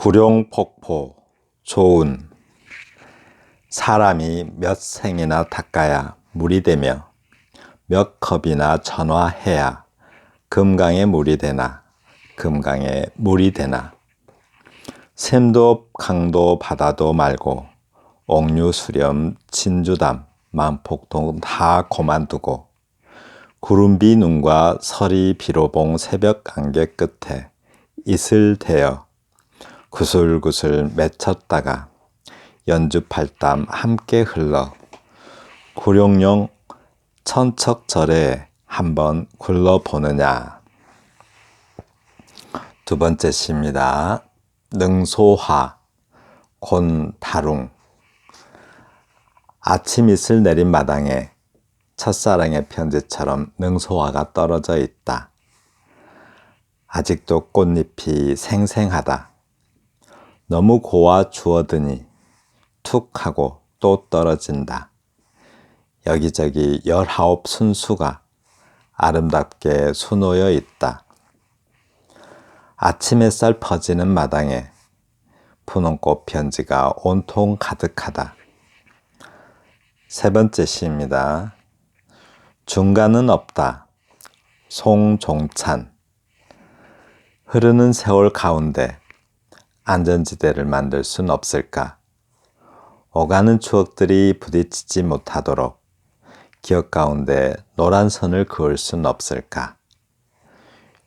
구룡폭포 조은. 사람이 몇 생이나 닦아야 물이 되며 몇 컵이나 전화해야 금강에 물이 되나 금강에 물이 되나. 샘도 강도 바다도 말고 옥류 수렴 진주담 만폭동 다 고만두고 구름비 눈과 서리 비로봉 새벽 안개 끝에 이슬 대어 구슬구슬 맺혔다가 연주팔담 함께 흘러 구룡령 천척절에 한번 굴러보느냐. 두 번째 시입니다. 능소화 곤다룽. 아침 이슬 내린 마당에 첫사랑의 편지처럼 능소화가 떨어져 있다. 아직도 꽃잎이 생생하다. 너무 고와 주어드니 툭 하고 또 떨어진다. 여기저기 19 순수가 아름답게 수놓여 있다. 아침 햇살 퍼지는 마당에 분홍꽃 편지가 온통 가득하다. 세 번째 시입니다. 중간은 없다. 송종찬. 흐르는 세월 가운데 안전지대를 만들 순 없을까? 오가는 추억들이 부딪히지 못하도록 기억 가운데 노란 선을 그을 순 없을까?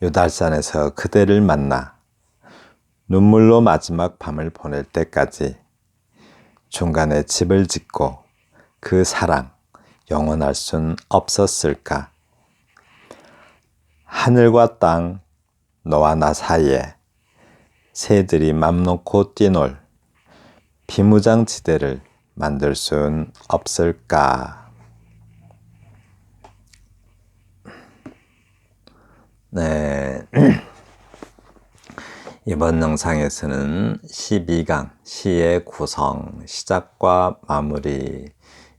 유달산에서 그대를 만나 눈물로 마지막 밤을 보낼 때까지 중간에 집을 짓고 그 사랑 영원할 순 없었을까? 하늘과 땅 너와 나 사이에 새들이 맘 놓고 뛰놀 비무장지대를 만들 순 없을까? 네. 이번 영상에서는 12강 시의 구성, 시작과 마무리,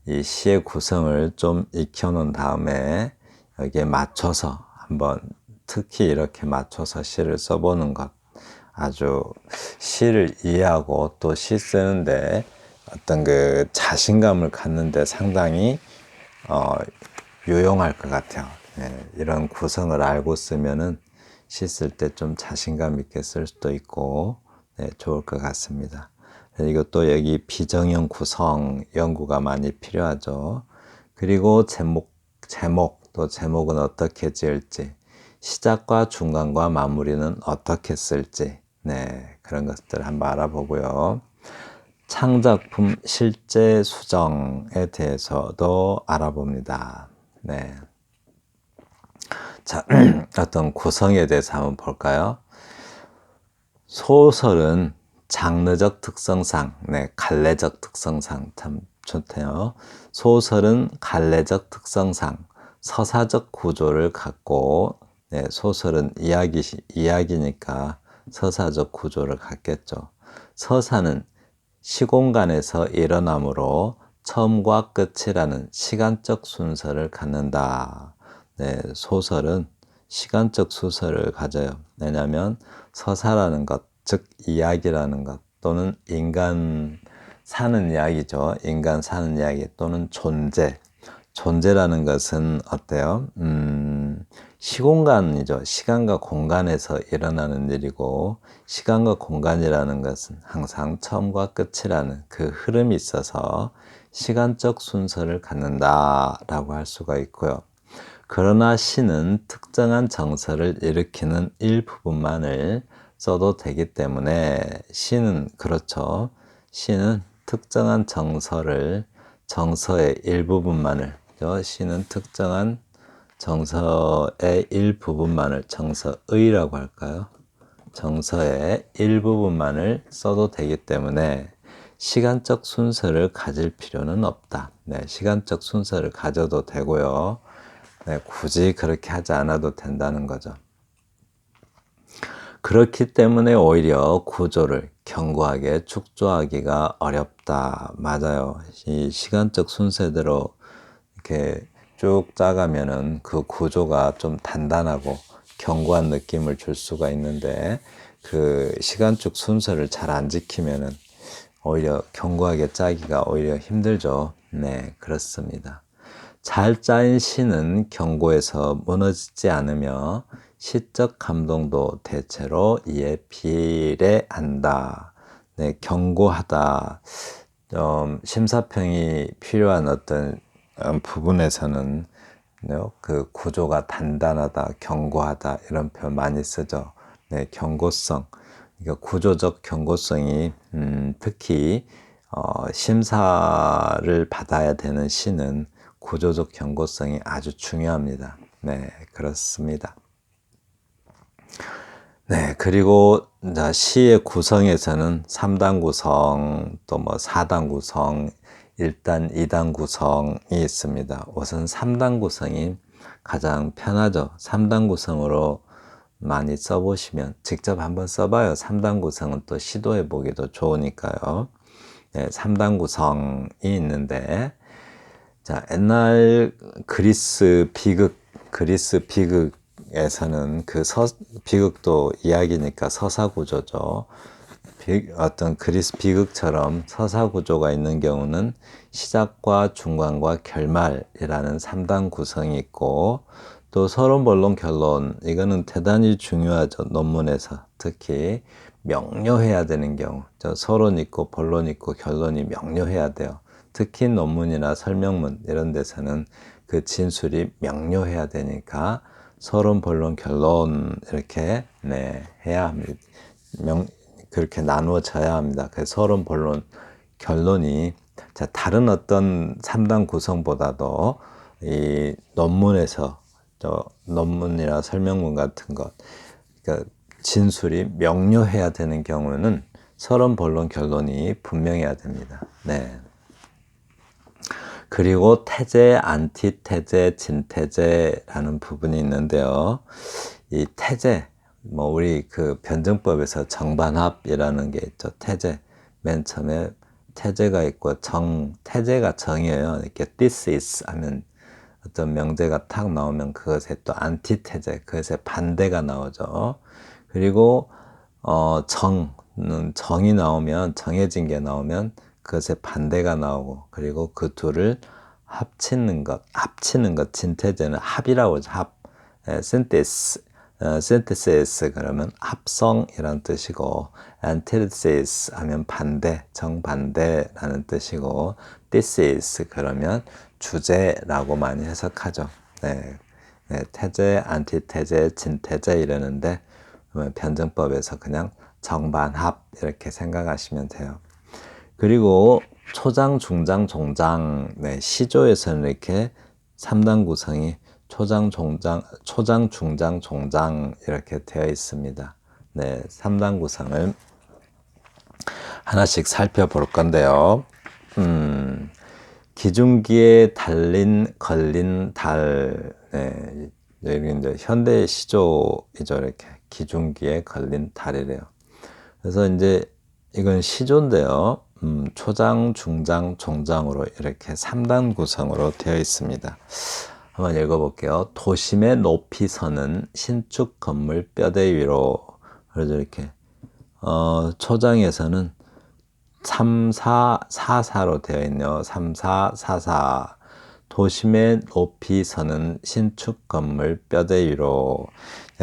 이 시의 구성을 좀 익혀놓은 다음에 여기에 맞춰서 한번 특히 이렇게 맞춰서 시를 써보는 것, 아주 시를 이해하고 또 시 쓰는데 어떤 그 자신감을 갖는데 상당히 유용할 것 같아요. 네, 이런 구성을 알고 쓰면은 시 쓸 때 좀 자신감 있게 쓸 수도 있고, 네, 좋을 것 같습니다. 이것도 여기 비정형 구성 연구가 많이 필요하죠. 그리고 또 제목은 어떻게 지을지, 시작과 중간과 마무리는 어떻게 쓸지, 네, 그런 것들 한번 알아보고요. 창작품 실제 수정에 대해서도 알아봅니다. 네. 자, 어떤 구성에 대해서 한번 볼까요? 소설은 장르적 특성상, 네, 갈래적 특성상 참 좋대요. 소설은 갈래적 특성상 서사적 구조를 갖고, 네, 소설은 이야기니까 서사적 구조를 갖겠죠. 서사는 시공간에서 일어나므로 처음과 끝이라는 시간적 순서를 갖는다. 네, 소설은 시간적 순서를 가져요. 왜냐하면 서사라는 것, 즉 이야기라는 것, 또는 인간 사는 이야기죠. 인간 사는 이야기 또는 존재라는 것은 어때요? 시공간이죠. 시간과 공간에서 일어나는 일이고, 시간과 공간이라는 것은 항상 처음과 끝이라는 그 흐름이 있어서 시간적 순서를 갖는다라고 할 수가 있고요. 그러나 시는 특정한 정서를 일으키는 일부분만을 써도 되기 때문에 시는 그렇죠. 시는 특정한 정서의 일부분만을, 시는 특정한 정서의 일부분만을, 정서의라고 할까요? 정서의 일부분만을 써도 되기 때문에 시간적 순서를 가질 필요는 없다. 네, 시간적 순서를 가져도 되고요. 네, 굳이 그렇게 하지 않아도 된다는 거죠. 그렇기 때문에 오히려 구조를 견고하게 축조하기가 어렵다. 맞아요. 이 시간적 순서대로 이렇게 쭉 짜가면은 그 구조가 좀 단단하고 견고한 느낌을 줄 수가 있는데 그 시간축 순서를 잘 안 지키면은 오히려 견고하게 짜기가 오히려 힘들죠. 네, 그렇습니다. 잘 짜인 시는 견고해서 무너지지 않으며 시적 감동도 대체로 이에 비례한다. 네, 견고하다. 심사평이 필요한 어떤 부분에서는 그 구조가 단단하다, 견고하다 이런 표현 많이 쓰죠. 네, 견고성. 그러니까 구조적 견고성이 특히 심사를 받아야 되는 시는 구조적 견고성이 아주 중요합니다. 네, 그렇습니다. 네, 그리고 시의 구성에서는 3단 구성, 또 뭐 4단 구성, 1단, 2단 구성이 있습니다. 우선 3단 구성이 가장 편하죠. 3단 구성으로 많이 써보시면 직접 한번 써봐요. 3단 구성은 또 시도해 보기도 좋으니까요. 네, 3단 구성이 있는데, 자, 옛날 그리스 비극에서는 비극도 이야기니까 서사 구조죠. 어떤 그리스 비극처럼 서사 구조가 있는 경우는 시작과 중간과 결말이라는 3단 구성이 있고, 또 서론, 본론, 결론, 이거는 대단히 중요하죠. 논문에서 특히 명료해야 되는 경우, 서론 있고 본론 있고 결론이 명료해야 돼요. 특히 논문이나 설명문 이런 데서는 그 진술이 명료해야 되니까 서론, 본론, 결론 이렇게 해야 합니다. 그렇게 나누어져야 합니다. 그 서론, 본론, 결론이 다른 어떤 3단 구성보다도 이 논문에서 논문이나 설명문 같은 것, 그러니까 진술이 명료해야 되는 경우는 서론, 본론, 결론이 분명해야 됩니다. 네. 그리고 태제, 안티태제, 진태제라는 부분이 있는데요. 이 태제, 우리 그 변증법에서 정반합이라는 게 있죠. 태제. 맨 처음에 태제가 있고 태제가 정이에요. 이렇게 this is 하면 어떤 명제가 탁 나오면 그것에 또 안티태제, 그것에 반대가 나오죠. 그리고 정이 나오면, 정해진 게 나오면 그것에 반대가 나오고, 그리고 그 둘을 합치는 것, 진태제는 합이라고 하죠. 합. synthesis 그러면 합성이라는 뜻이고, antithesis 하면 반대, 정반대라는 뜻이고, thesis 그러면 주제라고 많이 해석하죠. 네, 태제, 안티태제, 진태제 이러는데 변증법에서 그냥 정반합 이렇게 생각하시면 돼요. 그리고 초장, 중장, 종장, 시조에서는 이렇게 3단 구성이 초장, 중장, 종장 이렇게 되어 있습니다. 네, 3단 구성을 하나씩 살펴볼 건데요. 기중기에 걸린 달, 여기 이제 현대 시조이죠. 이렇게 기중기에 걸린 달이래요. 그래서 이제 이건 시조인데요. 초장, 중장, 종장으로 이렇게 3단 구성으로 되어 있습니다. 한번 읽어볼게요. 도심의 높이 서는 신축 건물 뼈대 위로. 그래서 이렇게 초장에서는 3, 4, 4, 4로 되어 있네요. 3, 4, 4, 4. 도심의 높이 서는 신축 건물 뼈대 위로.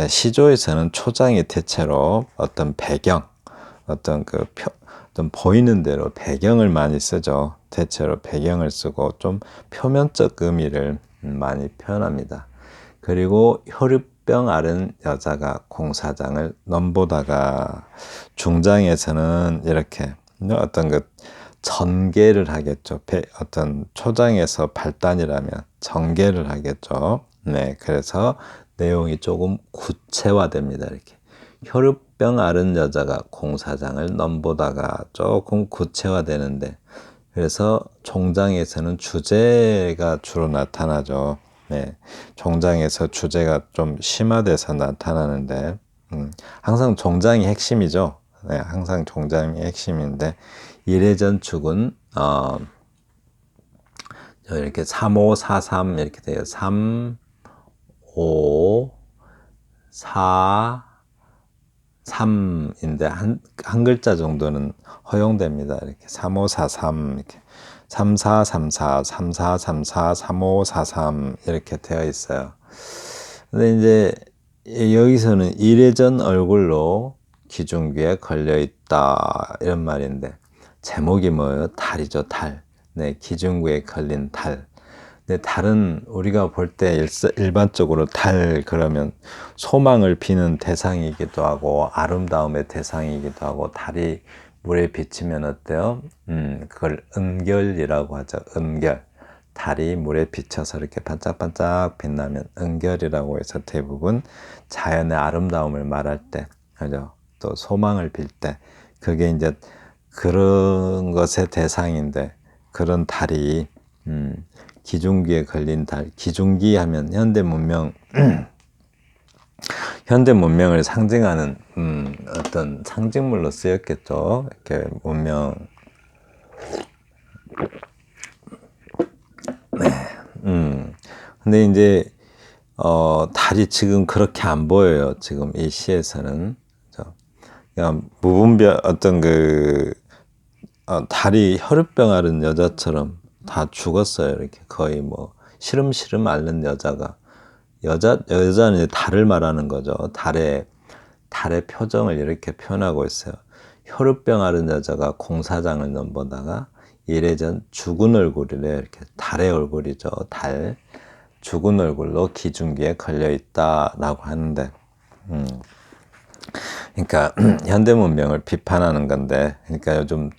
시조에서는 초장이 대체로 어떤 배경, 어떤 보이는 대로 배경을 많이 쓰죠. 대체로 배경을 쓰고 좀 표면적 의미를 많이 표현합니다. 그리고 혈육병 앓은 여자가 공사장을 넘보다가, 중장에서는 이렇게 어떤 전개를 하겠죠. 어떤 초장에서 발단이라면 전개를 하겠죠. 네, 그래서 내용이 조금 구체화됩니다. 이렇게 혈육병 앓은 여자가 공사장을 넘보다가 조금 구체화되는데, 그래서 종장에서는 주제가 주로 나타나죠. 네, 종장에서 주제가 좀 심화돼서 나타나는데, 항상 종장이 핵심이죠. 네, 항상 종장이 핵심인데, 이례전축은 이렇게 3, 5, 4, 3 이렇게 돼요. 3, 5, 3인데 한 글자 정도는 허용됩니다. 이렇게 3543 이렇게 3434, 3434, 3543 이렇게 되어 있어요. 근데 이제 여기서는 이래전 얼굴로 기중귀에 걸려 있다 이런 말인데 제목이 뭐예요? 달이죠, 달. 네, 기중귀에 걸린 달. 근데 달은 우리가 볼 때 일반적으로 달 그러면 소망을 비는 대상이기도 하고 아름다움의 대상이기도 하고 달이 물에 비치면 어때요? 그걸 은결이라고 하죠. 은결. 달이 물에 비쳐서 이렇게 반짝반짝 빛나면 은결이라고 해서 대부분 자연의 아름다움을 말할 때, 그죠? 또 소망을 빌 때, 그게 이제 그런 것의 대상인데, 그런 달이, 기중기에 걸린 달, 기중기 하면 현대 문명을 상징하는 어떤 상징물로 쓰였겠죠. 이렇게 문명. 근데 이제 달이 지금 그렇게 안 보여요. 지금 이 시에서는. 그냥 무분별 어떤 달이 혈우병 앓은 여자처럼 다 죽었어요. 이렇게 거의 뭐 시름시름 앓는 여자가 여자는 이제 달을 말하는 거죠. 달의 표정을 이렇게 표현하고 있어요. 혈우병 앓은 여자가 공사장을 넘보다가 이래전 죽은 얼굴이래. 이렇게 달의 얼굴이죠. 달 죽은 얼굴로 기중기에 걸려 있다라고 하는데, 그러니까 현대 문명을 비판하는 건데, 그러니까 요즘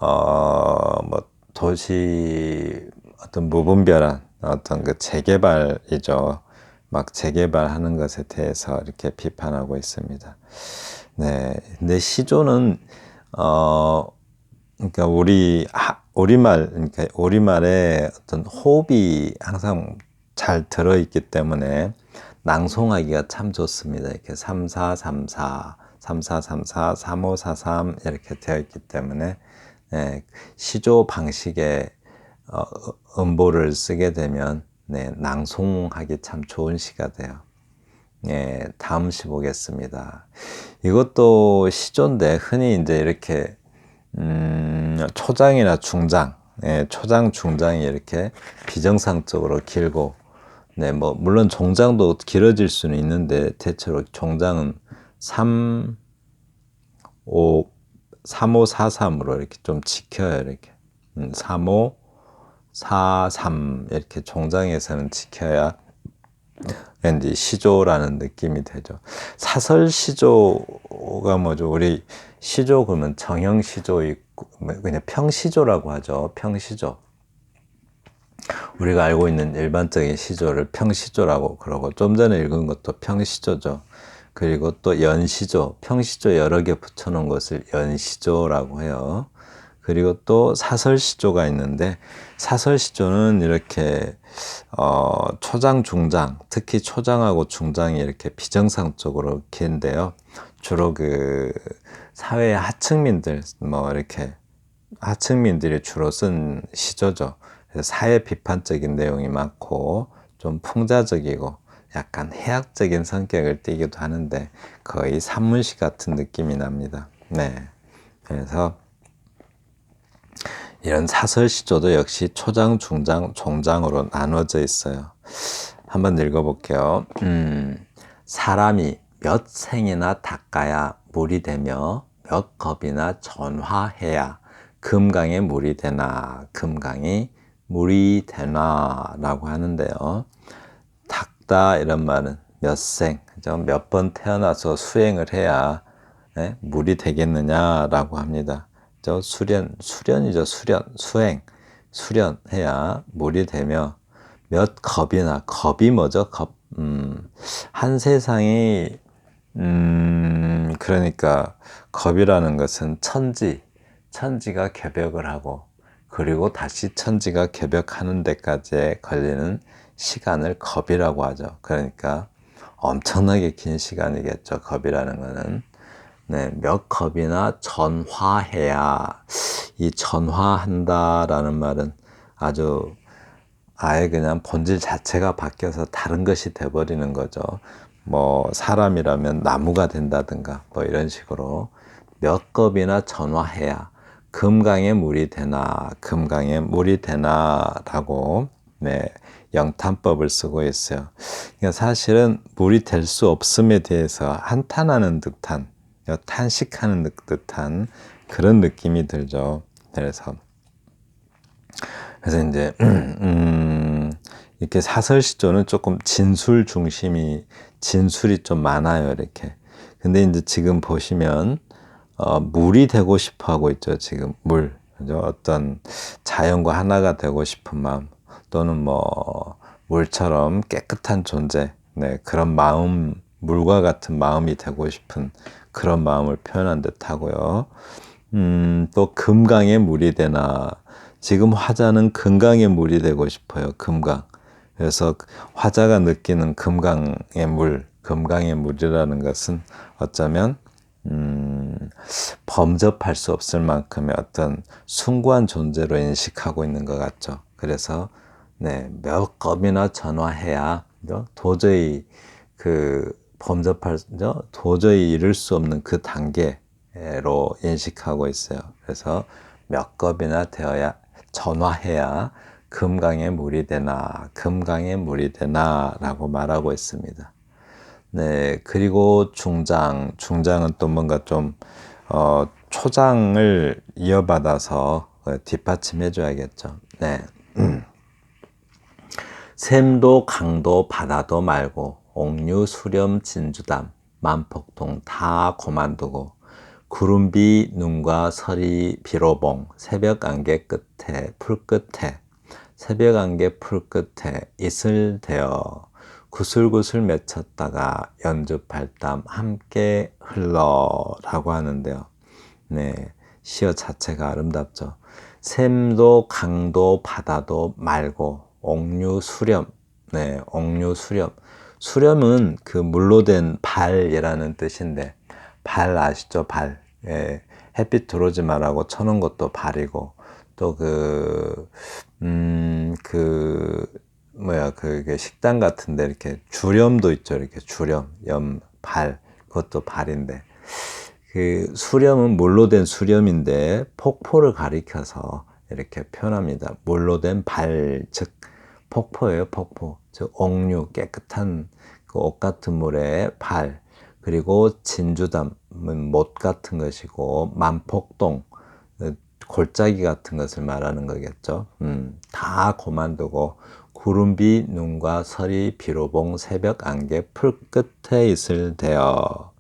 뭐 도시 어떤 무분별한 어떤 그 재개발이죠. 막 재개발하는 것에 대해서 이렇게 비판하고 있습니다. 네, 근데 시조는 그러니까 그러니까 우리말에 어떤 호흡이 항상 잘 들어있기 때문에 낭송하기가 참 좋습니다. 이렇게 3434, 3434, 3543 이렇게 되어 있기 때문에 시조 방식의 음보를 쓰게 되면 낭송하기 참 좋은 시가 돼요. 다음 시 보겠습니다. 이것도 시조인데 흔히 이제 이렇게 초장이나 중장, 초장, 중장이 이렇게 비정상적으로 길고, 뭐 물론 종장도 길어질 수는 있는데 대체로 종장은 3543으로 이렇게 좀 지켜요. 이렇게 3543 이렇게 종장에서는 지켜야 왠지 시조라는 느낌이 되죠. 사설 시조가 뭐죠? 우리 시조 그러면 정형 시조 있고 그냥 평시조라고 하죠. 평시조. 우리가 알고 있는 일반적인 시조를 평시조라고 그러고 좀 전에 읽은 것도 평시조죠. 그리고 또 연시조, 평시조 여러 개 붙여놓은 것을 연시조라고 해요. 그리고 또 사설시조가 있는데 사설시조는 이렇게 초장, 중장, 특히 초장하고 중장이 이렇게 비정상적으로 긴데요. 주로 그 사회 하층민들 뭐 이렇게 하층민들이 주로 쓴 시조죠. 그래서 사회 비판적인 내용이 많고 좀 풍자적이고 약간 해학적인 성격을 띠기도 하는데 거의 산문시 같은 느낌이 납니다. 네, 그래서 이런 사설시조도 역시 초장, 중장, 종장으로 나눠져 있어요. 한번 읽어볼게요. 사람이 몇 생이나 닦아야 물이 되며 몇 겁이나 전화해야 금강에 물이 되나 금강이 물이 되나 라고 하는데요. 닦다 이런 말은 몇 생, 몇 번 태어나서 수행을 해야 물이 되겠느냐라고 합니다. 수련이죠. 수련해야 물이 되며 몇 겁이나 겁이 뭐죠? 한 세상이 그러니까 겁이라는 것은 천지가 개벽을 하고 그리고 다시 천지가 개벽하는 데까지 걸리는 시간을 겁이라고 하죠. 그러니까 엄청나게 긴 시간이겠죠. 겁이라는 거는. 몇 겁이나 전화해야 이 전화한다라는 말은 아예 그냥 본질 자체가 바뀌어서 다른 것이 돼버리는 거죠. 뭐 사람이라면 나무가 된다든가 뭐 이런 식으로 몇 겁이나 전화해야 금강에 물이 되나 금강에 물이 되나라고 네, 영탄법을 쓰고 있어요. 그러니까 사실은 물이 될 수 없음에 대해서 한탄하는 듯한 탄식하는 듯한 그런 느낌이 들죠. 그래서 이제 이렇게 사설시조는 조금 진술 중심이 진술이 좀 많아요. 이렇게. 근데 이제 지금 보시면 물이 되고 싶어 하고 있죠. 지금 물. 그죠? 어떤 자연과 하나가 되고 싶은 마음 또는 뭐 물처럼 깨끗한 존재. 네, 그런 마음, 물과 같은 마음이 되고 싶은 그런 마음을 표현한 듯 하고요. 또 금강에 물이 되나 지금 화자는 금강의 물이 되고 싶어요. 금강. 그래서 화자가 느끼는 금강의 물, 금강의 물이라는 것은 어쩌면 범접할 수 없을 만큼의 어떤 숭고한 존재로 인식하고 있는 것 같죠. 그래서 네, 몇 겁이나 전화해야 도저히 도저히 이룰 수 없는 그 단계로 인식하고 있어요. 그래서 몇 겁이나 되어야 전화해야 금강에 물이 되나 금강에 물이 되나라고 말하고 있습니다. 네, 그리고 중장은 또 뭔가 좀 초장을 이어받아서 뒷받침해 줘야겠죠. 네. 샘도 강도 바다도 말고 옥류 수렴 진주담 만폭동 다 고만두고 구름비 눈과 서리 비로봉 새벽 안개 끝에 풀 끝에 새벽 안개 풀 끝에 이슬 대어 구슬구슬 맺혔다가 연주팔담 함께 흘러라고 하는데요. 네, 시어 자체가 아름답죠. 샘도 강도 바다도 말고 옥류 수렴. 네, 옥류 수렴. 수렴은 그 물로 된 발이라는 뜻인데 발 아시죠? 발. 예, 햇빛 들어오지 말라고 쳐놓은 것도 발이고 또 그게 식당 같은데 이렇게 주렴도 있죠. 이렇게 주렴, 발. 그것도 발인데. 그 수렴은 물로 된 수렴인데 폭포를 가리켜서 이렇게 표현합니다. 물로 된 발, 즉 폭포예요, 폭포. 즉 옥류, 깨끗한 그 옷 같은 물의 발. 그리고 진주담은 못 같은 것이고 만폭동, 골짜기 같은 것을 말하는 거겠죠. 다 고만두고 구름비 눈과 서리 비로봉 새벽 안개 풀 끝에 있을 대어.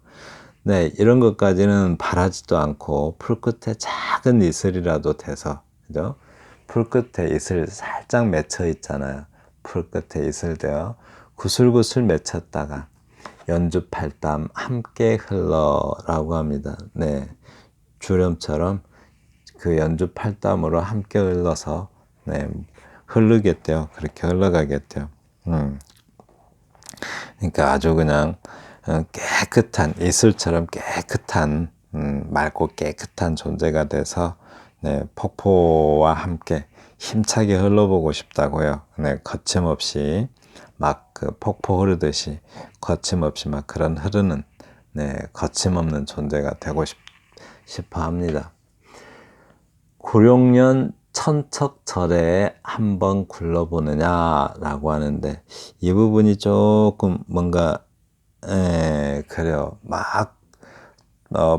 네, 이런 것까지는 바라지도 않고 풀 끝에 작은 이슬이라도 돼서, 그죠? 풀 끝에 이슬 살짝 맺혀 있잖아요. 풀 끝에 이슬 되어 구슬구슬 맺혔다가 연주팔담 함께 흘러라고 합니다. 네, 주렴처럼 그 연주팔담으로 함께 흘러서 네, 흐르겠대요. 그렇게 흘러가겠대요. 그러니까 아주 그냥 깨끗한 이슬처럼 깨끗한 맑고 깨끗한 존재가 돼서 네, 폭포와 함께 힘차게 흘러보고 싶다고요. 네, 거침없이 막 그 폭포 흐르듯이 거침없이 막 그런 흐르는 네, 거침없는 존재가 되고 싶어 합니다. 구룡년 천척절에 한번 굴러보느냐라고 하는데 이 부분이 조금 뭔가 그래요. 막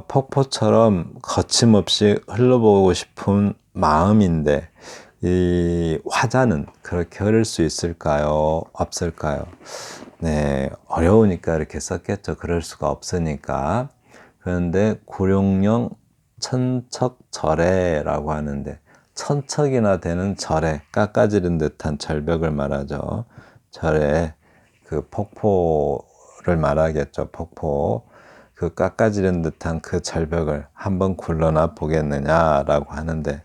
폭포처럼 거침없이 흘러보고 싶은 마음인데 이 화자는 그렇게 흐를 수 있을까요? 없을까요? 네, 어려우니까 이렇게 썼겠죠. 그럴 수가 없으니까. 그런데 구룡령 천척절에라고 하는데 천척이나 되는 절에 깎아지른 듯한 절벽을 말하죠. 절에 그 폭포를 말하겠죠. 폭포. 그 깎아지른 듯한 그 절벽을 한번 굴러나 보겠느냐라고 하는데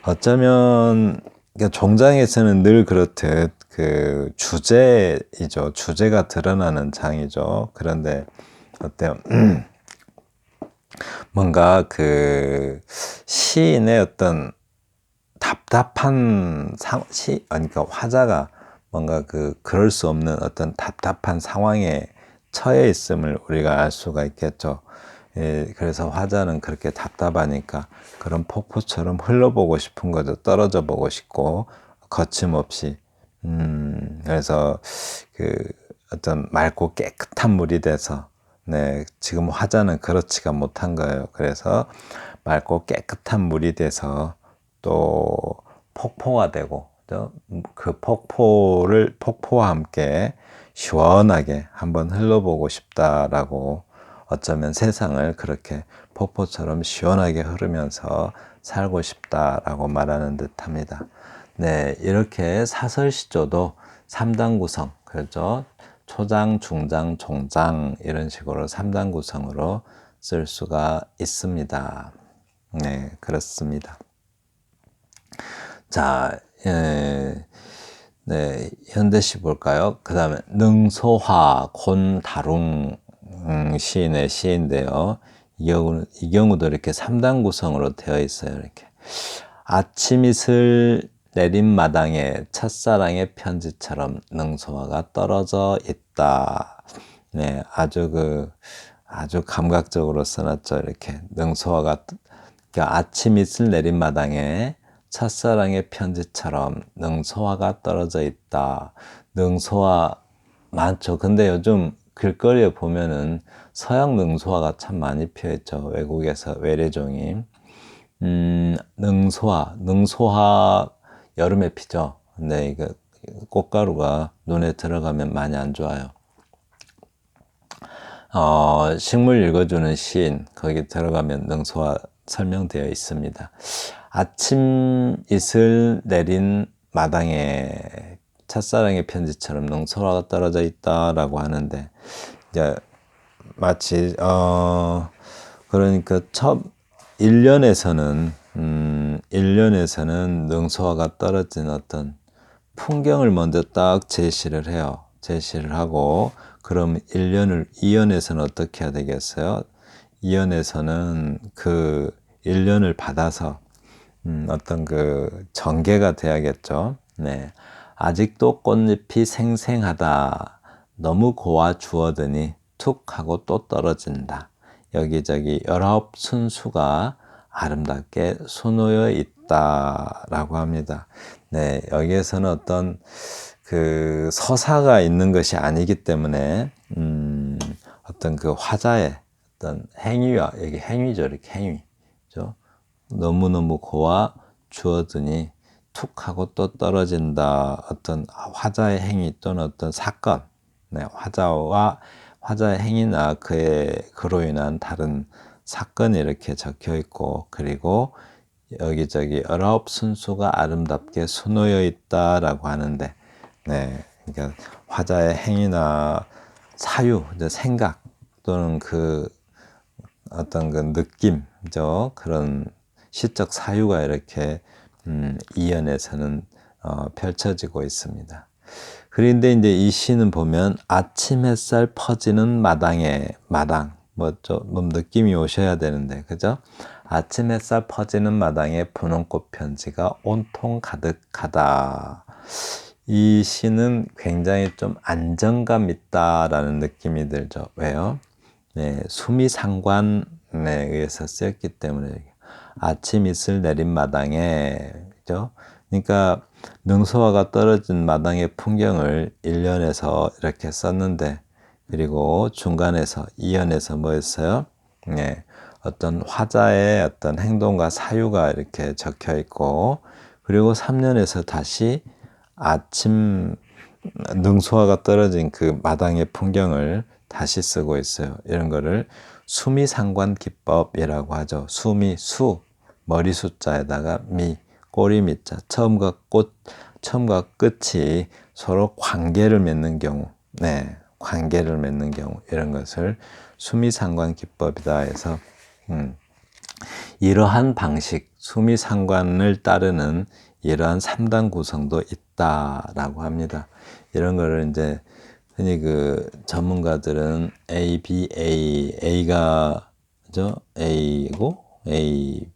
어쩌면 그러니까 종장에서는 늘 그렇듯 그 주제이죠. 주제가 드러나는 장이죠. 그런데 어때요? 뭔가 그 시인의 어떤 답답한 그러니까 화자가 뭔가 그럴 수 없는 어떤 답답한 상황에 처해 있음을 우리가 알 수가 있겠죠. 예, 그래서 화자는 그렇게 답답하니까 그런 폭포처럼 흘러보고 싶은 거죠. 떨어져 보고 싶고 거침없이. 그래서 그 어떤 맑고 깨끗한 물이 돼서, 네, 지금 화자는 그렇지가 못한 거예요. 그래서 맑고 깨끗한 물이 돼서 또 폭포가 되고, 그 폭포와 함께 시원하게 한번 흘러보고 싶다라고, 어쩌면 세상을 그렇게 폭포처럼 시원하게 흐르면서 살고 싶다라고 말하는 듯합니다. 네, 이렇게 사설시조도 3단 구성, 그렇죠? 초장, 중장, 종장 이런 식으로 3단 구성으로 쓸 수가 있습니다. 네, 그렇습니다. 자, 네, 현대시 볼까요? 그 다음에 능소화, 곤다룽 시인의 시인데요. 이 경우도 이렇게 3단 구성으로 되어 있어요. 이렇게 아침 이슬 내린 마당에 첫사랑의 편지처럼 능소화가 떨어져 있다. 네, 아주 감각적으로 써놨죠. 이렇게 능소화가, 그러니까 아침 이슬 내린 마당에 첫사랑의 편지처럼 능소화가 떨어져 있다. 능소화 많죠. 근데 요즘 길거리에 보면은 서양 능소화가 참 많이 피어 있죠. 외국에서 외래종이. 능소화 여름에 피죠. 근데 이거 꽃가루가 눈에 들어가면 많이 안 좋아요. 식물 읽어주는 시인, 거기 들어가면 능소화 설명되어 있습니다. 아침 이슬 내린 마당에 첫사랑의 편지처럼 능소화가 떨어져 있다라고 하는데, 이제 마치 그러니까 첫 1년에서는 능소화가 떨어진 어떤 풍경을 먼저 딱 제시를 해요. 제시를 하고, 그럼 2년에서는 어떻게 해야 되겠어요? 2년에서는 그 1년을 받아서 어떤 그 전개가 돼야겠죠. 네. 아직도 꽃잎이 생생하다. 너무 고와 주어드니 툭 하고 또 떨어진다. 여기저기 19 순수가 아름답게 수놓여 있다라고 합니다. 네, 여기에서는 어떤 그 서사가 있는 것이 아니기 때문에 어떤 그 화자의 어떤 행위와, 여기 행위죠, 이렇게 행위죠. 너무너무 고와 주어드니 툭 하고 또 떨어진다. 어떤 화자의 행위 또는 어떤 사건, 네, 화자의 행위나 그로 인한 다른 사건이 이렇게 적혀 있고, 그리고 여기저기 19 순수가 아름답게 수놓여 있다라고 하는데, 네, 그러니까 화자의 행위나 사유, 생각 또는 그 어떤 그 느낌죠, 그런 시적 사유가 이렇게 이연에서는 펼쳐지고 있습니다. 그런데 이제 이 시는 보면 아침 햇살 퍼지는 마당, 좀 느낌이 오셔야 되는데, 그죠? 아침 햇살 퍼지는 마당에 분홍꽃 편지가 온통 가득하다. 이 시는 굉장히 좀 안정감 있다라는 느낌이 들죠. 왜요? 네, 수미상관에 의해서 쓰였기 때문에. 아침 이슬 내린 마당에, 그죠? 그러니까 능소화가 떨어진 마당의 풍경을 1년에서 이렇게 썼는데, 그리고 중간에서 2연에서 뭐였어요? 네, 어떤 화자의 어떤 행동과 사유가 이렇게 적혀 있고, 그리고 3년에서 다시 아침 능소화가 떨어진 그 마당의 풍경을 다시 쓰고 있어요. 이런 거를 수미상관 기법이라고 하죠. 머리 숫자에다가 꼬리 밑자, 처음과 끝이 서로 관계를 맺는 경우, 네, 관계를 맺는 경우, 이런 것을 수미상관 기법이다 해서, 이러한 방식, 수미상관을 따르는 이러한 3단 구성도 있다라고 합니다. 이런 거를 이제 흔히 그 전문가들은 A가 그죠? A고 A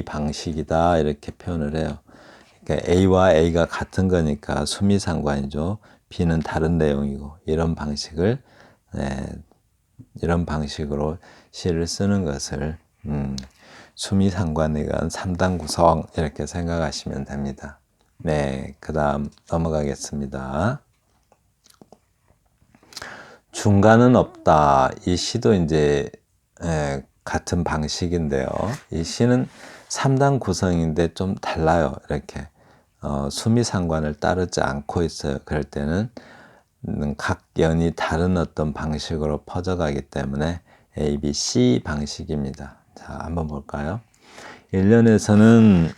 방식이다 이렇게 표현을 해요. 그러니까 A와 A가 같은 거니까 수미상관이죠. B는 다른 내용이고 이런 방식을 이런 방식으로 시를 쓰는 것을 수미상관에 관한 3단 구성 이렇게 생각하시면 됩니다. 네, 그 다음 넘어가겠습니다. 중간은 없다. 이 시도 이제 같은 방식인데요. 이 시는 3단 구성인데 좀 달라요. 이렇게 수미상관을 따르지 않고 있어요. 그럴 때는 각 연이 다른 어떤 방식으로 퍼져가기 때문에 A, B, C 방식입니다. 자, 한번 볼까요? 1년에서는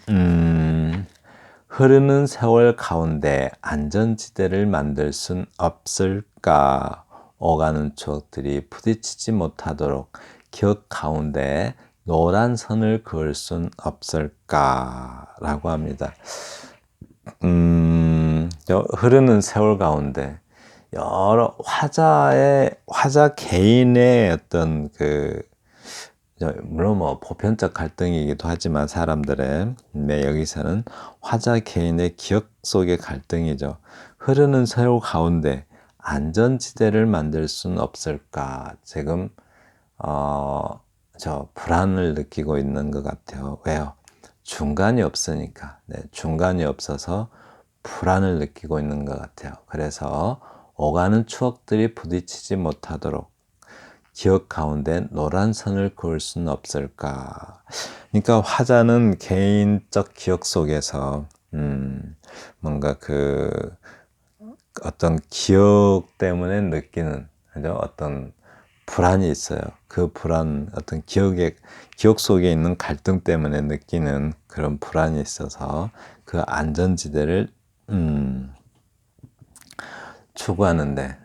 흐르는 세월 가운데 안전지대를 만들 순 없을까? 오가는 추억들이 부딪히지 못하도록 기억 가운데 노란 선을 그을 순 없을까? 라고 합니다. 흐르는 세월 가운데 여러 화자 개인의 어떤 물론 뭐 보편적 갈등이기도 하지만 사람들의 여기서는 화자 개인의 기억 속의 갈등이죠. 흐르는 세월 가운데 안전지대를 만들 수는 없을까? 지금 저 불안을 느끼고 있는 것 같아요. 왜요? 중간이 없으니까. 중간이 없어서 불안을 느끼고 있는 것 같아요. 그래서 오가는 추억들이 부딪히지 못하도록 기억 가운데 노란 선을 그을 수는 없을까? 그러니까 화자는 개인적 기억 속에서 뭔가 어떤 기억 때문에 느끼는 그죠? 어떤 불안이 있어요. 그 불안, 어떤 기억 속에 있는 갈등 때문에 느끼는 그런 불안이 있어서 그 안전지대를 추구하는데,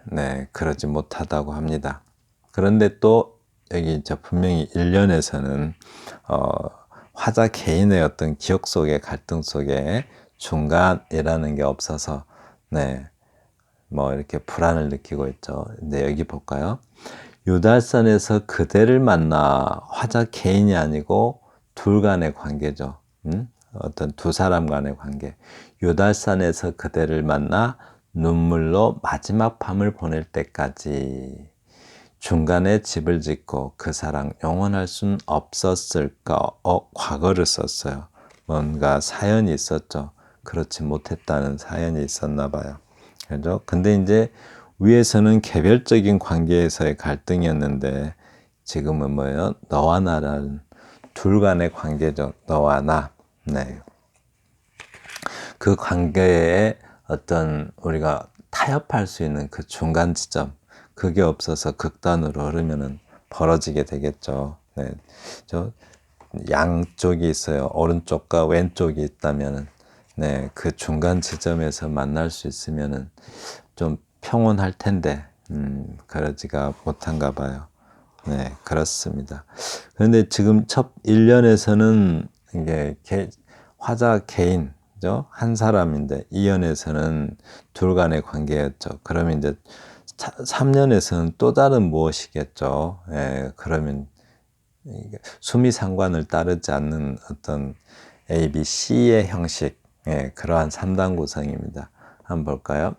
그러지 못하다고 합니다. 그런데 또 여기 분명히 1년에서는 화자 개인의 어떤 기억 속의 갈등 속에 중간이라는 게 없어서 뭐 이렇게 불안을 느끼고 있죠. 근데 여기 볼까요? 유달선에서 그대를 만나 화자 개인이 아니고 둘 간의 관계죠. 어떤 두 사람 간의 관계. 유달산에서 그대를 만나 눈물로 마지막 밤을 보낼 때까지 중간에 집을 짓고 그 사랑 영원할 순 없었을까? 과거를 썼어요. 뭔가 사연이 있었죠. 그렇지 못했다는 사연이 있었나 봐요. 그죠? 근데 이제 위에서는 개별적인 관계에서의 갈등이었는데 지금은 뭐예요? 너와 나라는 둘 간의 관계죠. 너와 나. 그 관계에 어떤 우리가 타협할 수 있는 그 중간 지점, 그게 없어서 극단으로 흐르면은 벌어지게 되겠죠. 저 양쪽이 있어요. 오른쪽과 왼쪽이 있다면은 그 중간 지점에서 만날 수 있으면은 좀 평온할 텐데 그러지가 못한가 봐요. 그렇습니다. 그런데 지금 첫 1년에서는 이게 화자 개인죠. 한 사람인데 2년에서는 둘 간의 관계였죠. 그러면 이제 3년에서는 또 다른 무엇이겠죠. 그러면 수미상관을 따르지 않는 어떤 A, B, C의 형식, 그러한 3단 구성입니다. 한번 볼까요?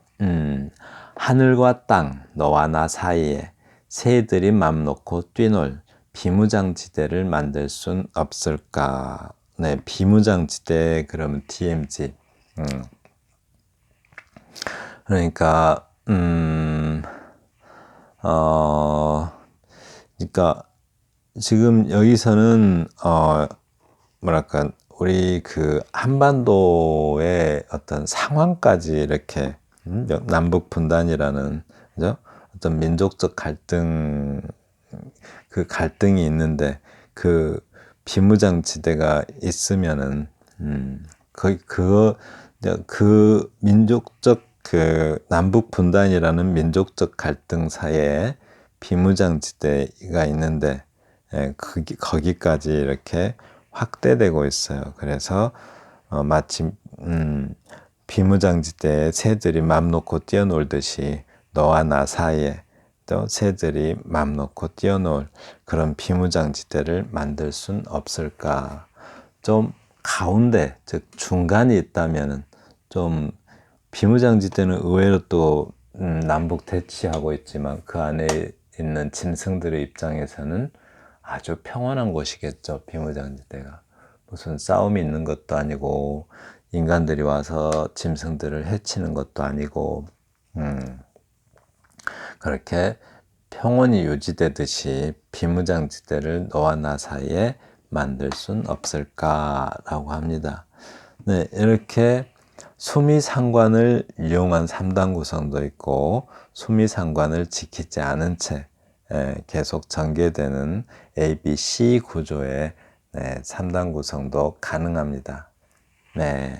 하늘과 땅, 너와 나 사이에 새들이 맘 놓고 뛰놀 비무장지대를 만들 순 없을까? 비무장지대 그러면 DMZ. 그러니까 그러니까 지금 여기서는 뭐랄까 우리 한반도의 어떤 상황까지 이렇게 남북 분단이라는 그죠? 어떤 민족적 갈등 그 갈등이 있는데 그 비무장지대가 있으면은 그 민족적 남북 분단이라는 민족적 갈등 사이에 비무장지대가 있는데 거기까지 이렇게 확대되고 있어요. 그래서 마치 비무장지대에 새들이 맘 놓고 뛰어놀듯이 너와 나 사이에 또 새들이 맘 놓고 뛰어놀 그런 비무장지대를 만들 순 없을까? 좀 즉 중간이 있다면은 좀 비무장지대는 의외로 또 남북 대치하고 있지만 그 안에 있는 짐승들의 입장에서는 아주 평온한 곳이겠죠. 비무장지대가 무슨 싸움이 있는 것도 아니고 인간들이 와서 짐승들을 해치는 것도 아니고 그렇게 평온이 유지되듯이 비무장지대를 너와 나 사이에 만들 순 없을까라고 합니다. 네, 이렇게 수미상관을 이용한 3단 구성도 있고 수미상관을 지키지 않은 채 계속 전개되는 ABC 구조의 3단 구성도 가능합니다. 네,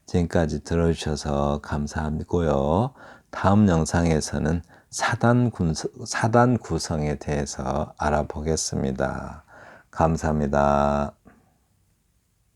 지금까지 들어주셔서 감사하고요. 다음 영상에서는 4단 구성에 대해서 알아보겠습니다. 감사합니다.